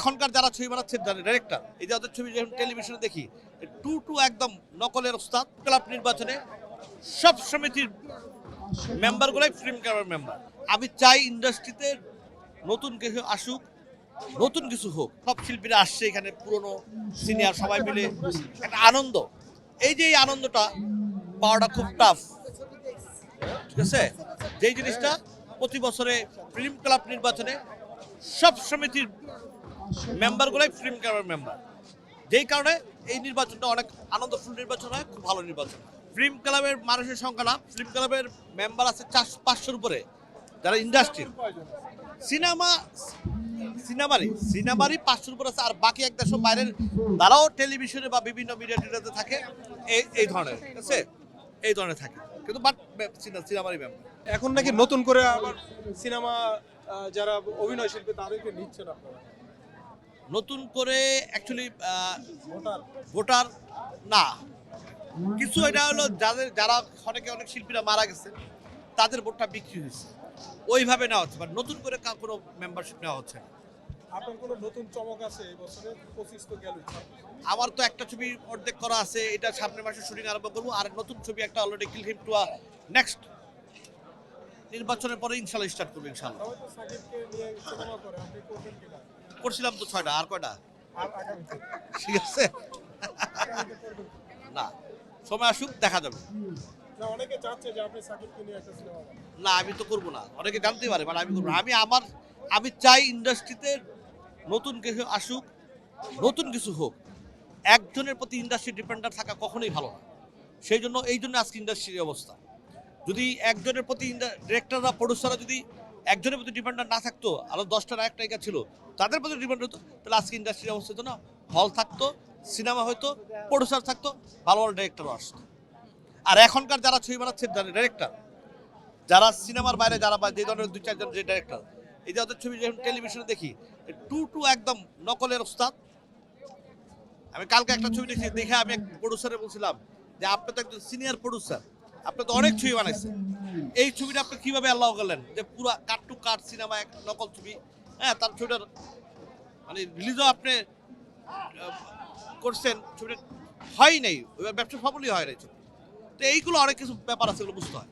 এখনকার যারা ছবি বানাচ্ছে ডাইরেক্টর, এই যে ওদের ছবি যখন টেলিভিশনে দেখি টু একদম নকলের ওস্তাদ। ক্লাব নির্বাচনে সব সমিতির মেম্বারগুলাই ফিল্ম ক্লাবের মেম্বার। আমি চাই ইন্ডাস্ট্রিতে নতুন কিছু আসুক, নতুন কিছু হোক। সব শিল্পীরা আসছে এখানে, পুরনো সিনিয়র সবাই মিলে একটা আনন্দ। এই যে এই আনন্দটা পাওয়াটা খুব টাফ, ঠিক আছে? যেই জিনিসটা প্রতি বছরে ফিল্ম ক্লাব নির্বাচনে সব সমিতির মেম্বারগুলাই ফিল্ম ক্লাবের মেম্বার। যেই কারণে এই নির্বাচনটা অনেক আনন্দফুল নির্বাচন হয়, খুব ভালো নির্বাচন। ফিল্ম ক্লাবের মানুষের সংখ্যা না, ফিল্ম ক্লাবের মেম্বার আছে 500-র উপরে, যারা ইন্ডাস্ট্রি সিনেমারই 500-র উপর আছে। আর বাকি 100 বাইরের, তারাও টেলিভিশনে বা বিভিন্ন মিডিয়াতে থাকে এই ধরনের, ঠিক আছে? এই ধরনের থাকে, কিন্তু বাট সিনেমারই মেম্বার। এখন নাকি নতুন করে আবার সিনেমা যারা অভিনয় শিল্পী তাদেরকে নিচ্ছেন আপনারা? নতুন করে অ্যাকচুয়ালি ভোটার না, কিছু এটা হলো যারা অনেক শিল্পীরা মারা গেছে, তাদের ভোটটা বিক্রি হয়েছে, ওইভাবে নেওয়া হচ্ছে। বাট নতুন করে কোনো মেম্বারশিপ নেওয়া হচ্ছে না। আপনার কোনো নতুন চমক আছে এই বছরে? 25 তো গেল। আমার তো একটা ছবি অর্ধেক করা আছে, এটা সামনের মাসে শুটিং আরম্ভ করবো। আর নতুন ছবি একটা already kill him to next নির্বাচনের পরে ইনশাল্লাহ স্টার্ট করবো। ইনশাল্লাহ করছিলাম তো 6টা, আর কয়টা? ঠিক আছে, না সময় আসুক, দেখা যাবে। অনেকে চাচ্ছে যে আপনি সাকিবকে নিয়ে একটা সিনেমা। না, আমি তো করবো না, অনেকে জানতে পারে, মানে আমি করবো না। আমি চাই ইন্ডাস্ট্রিতে নতুন কিছু আসুক, নতুন কিছু হোক। একজনের প্রতি ইন্ডাস্ট্রি ডিপেন্ডেন্ট থাকা কখনোই ভালো না। সেই জন্য আজকে ইন্ডাস্ট্রির অবস্থা। যদি একজনের প্রতি ডিরেক্টররা, প্রডিউসাররা যদি একজনের প্রতি ডিপেন্ডেন্ট না থাকতো, আরো 10টা নায়ক নায়িকা ছিল, তাদের প্রতি ডিপেন্ড হতো, তাহলে আজকে ইন্ডাস্ট্রির অবস্থা হতো না। হল থাকতো, সিনেমা হয়তো, প্রডিউসার থাকতো, ভালো ভালো ডিরেক্টরও আসতো। আর এখনকার যারা ছবি বানাচ্ছে ডাইরেক্টর, যারা সিনেমার বাইরে, যারা যে ধরনের 2-4 জন যে ডাইরেক্টর, এই যে ওদের ছবি যখন টেলিভিশনে দেখি টু একদম নকলের ওস্তাদ। আমি কালকে একটা ছবি দেখে আমি এক প্রডিউসারে বলছিলাম যে আপনি তো একজন সিনিয়র প্রডিউসার, আপনি তো অনেক ছবি বানাইছেন, এই ছবিটা আপনি কিভাবে অ্যালাউ করলেন যে পুরো কাট টু কাট সিনেমা, এক নকল ছবি, হ্যাঁ, তার ছবিটার মানে রিলিজও আপনি করছেন, ছবিটা হয় নাই, ব্যবসা সফলই হয় নাই ছবি। তো এইগুলো অনেক কিছু ব্যাপার আছে, এগুলো বুঝতে হয়।